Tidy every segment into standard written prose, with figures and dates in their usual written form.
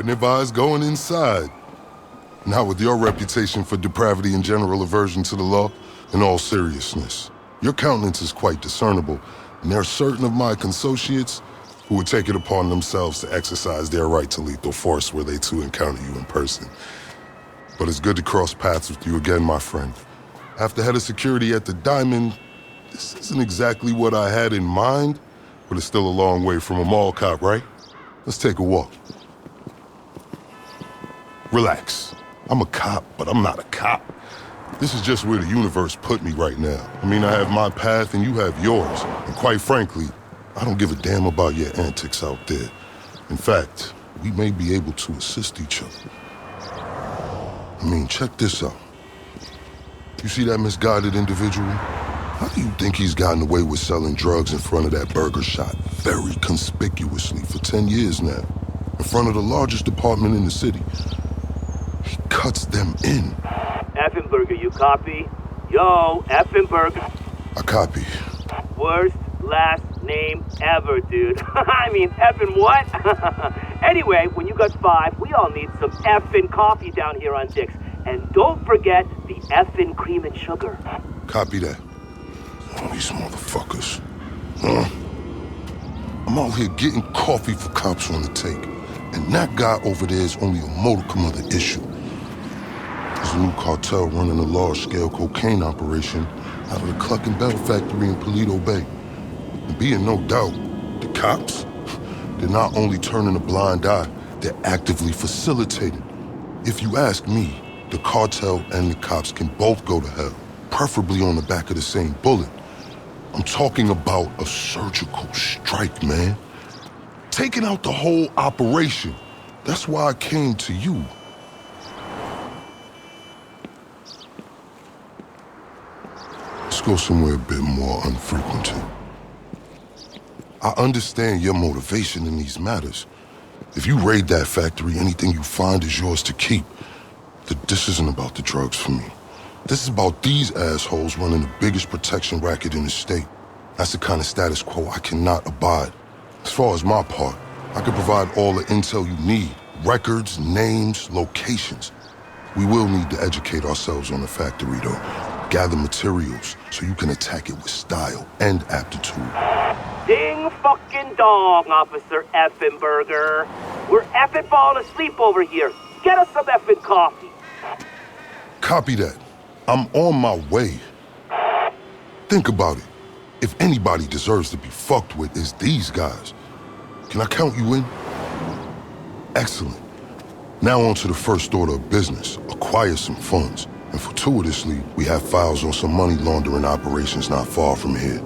wouldn't advise going inside. Not with your reputation for depravity and general aversion to the law. In all seriousness, your countenance is quite discernible, and there are certain of my consociates who would take it upon themselves to exercise their right to lethal force were they to encounter you in person. But it's good to cross paths with you again, my friend. After head of security at the Diamond, this isn't exactly what I had in mind, but it's still a long way from a mall cop, right? Let's take a walk. Relax. I'm a cop, but I'm not a cop. This is just where the universe put me right now. I mean, I have my path and you have yours. And quite frankly, I don't give a damn about your antics out there. In fact, we may be able to assist each other. I mean, check this out. You see that misguided individual? How do you think he's gotten away with selling drugs in front of that burger shop very conspicuously for 10 years now? In front of the largest department in the city. He cuts them in. Effenberger, you copy? Yo, Effenberger. I copy. Worst last name ever, dude. I mean, effing what? Anyway, when you got 5, we all need some effing coffee down here on Dick's. And don't forget the effing cream and sugar. Copy that. Oh, these motherfuckers. Huh? I'm out here getting coffee for cops on the take. And that guy over there is only a modicum of the issue. There's a new cartel running a large-scale cocaine operation out of the Cluck and Bell factory in Paleto Bay. And be in no doubt, the cops, they're not only turning a blind eye, they're actively facilitating. If you ask me, the cartel and the cops can both go to hell, preferably on the back of the same bullet. I'm talking about a surgical strike, man. Taking out the whole operation. That's why I came to you. Let's go somewhere a bit more unfrequented. I understand your motivation in these matters. If you raid that factory, anything you find is yours to keep. This isn't about the drugs for me. This is about these assholes running the biggest protection racket in the state. That's the kind of status quo I cannot abide. As far as my part, I can provide all the intel you need. Records, names, locations. We will need to educate ourselves on the factory, though. Gather materials so you can attack it with style and aptitude. Ding fucking dong, Officer Effenberger. We're effing falling asleep over here. Get us some effing coffee. Copy that. I'm on my way. Think about it. If anybody deserves to be fucked with, it's these guys. Can I count you in? Excellent. Now on to the first order of business. Acquire some funds. And fortuitously, we have files on some money laundering operations not far from here.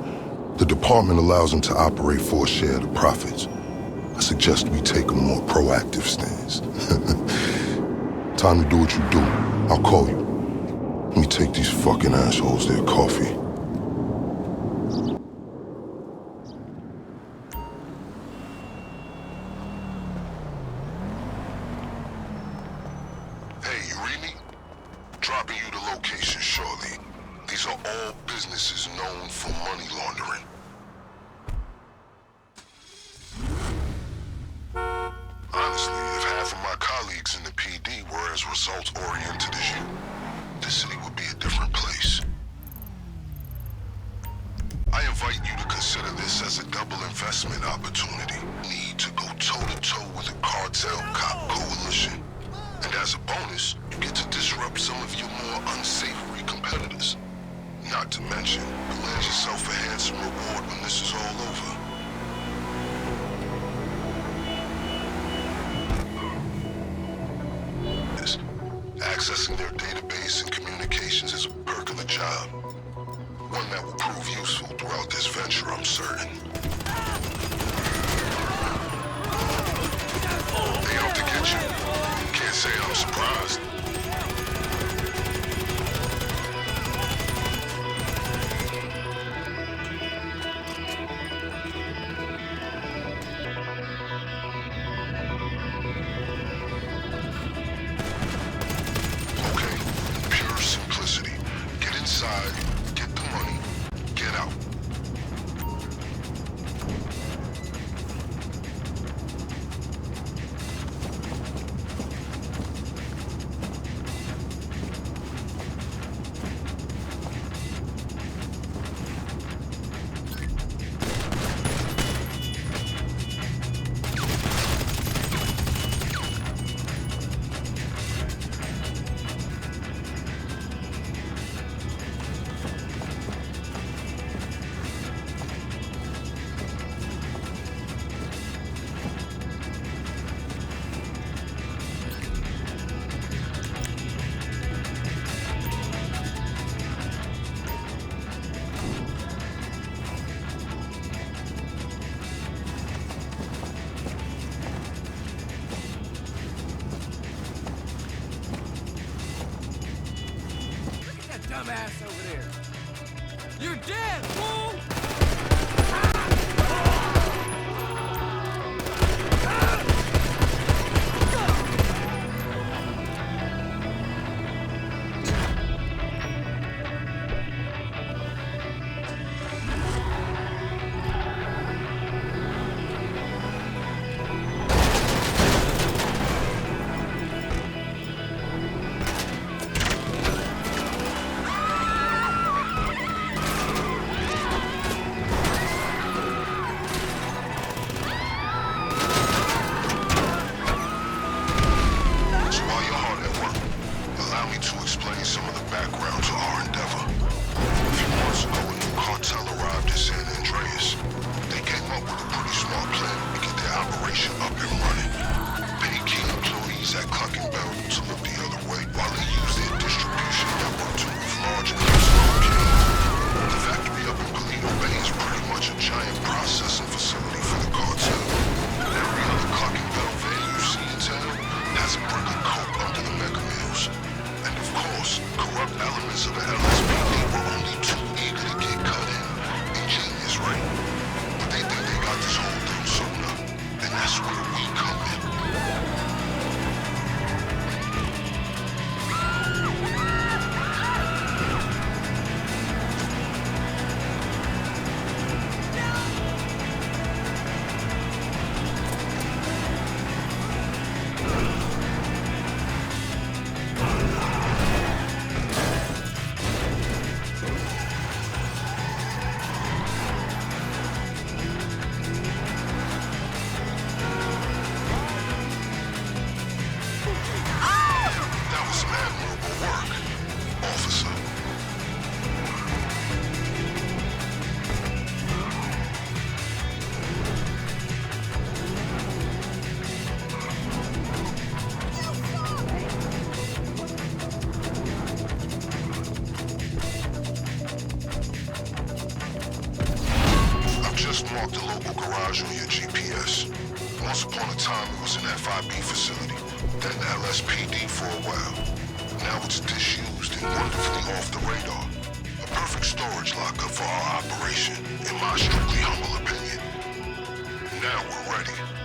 The department allows them to operate for a share of the profits. I suggest we take a more proactive stance. Time to do what you do. I'll call you. Let me take these fucking assholes their coffee. Hey, you read me? Dropping you the location shortly. These are all businesses known for money laundering. Honestly, if half of my colleagues in the PD were as results-oriented as you, this city would be a different place. I invite you to consider this as a double investment opportunity. Need to go toe-to-toe with a cartel cop coalition. And as a bonus, you get to disrupt some of your more unsavory competitors. Not to mention, you'll land yourself a handsome reward when this is all over. Accessing their database and communications is a perk of the job. One that will prove useful throughout this venture, I'm certain. They out to get you. Can't say I'm surprised. Get the money, get out. dead, fool! So while you're hard at work, allow me to explain some of the background to our endeavor. A few months ago, a new cartel arrived in San Andreas. They came up with a pretty smart plan to get their operation up and running. Paid key employees at Clucking Bell to look the other way while they used their distribution network to move large amounts of cocaine. The factory up in Toledo Bay is pretty much a giant processing facility for the cartel. Every other Clucking Bell van you see in town has a brick of coke under the mega mills. And of course, corrupt elements of the LSPD were only too eager to get cut in. Ingenious, right? But they think they got this whole thing sewn up. And that's where we come in. That was admirable work, officer. I've just marked the local garage on your GPS. Once upon a time, it was an FIB facility, then the LSPD for a while. Now it's disused and wonderfully off the radar. A perfect storage lockup for our operation, in my strictly humble opinion. Now we're ready.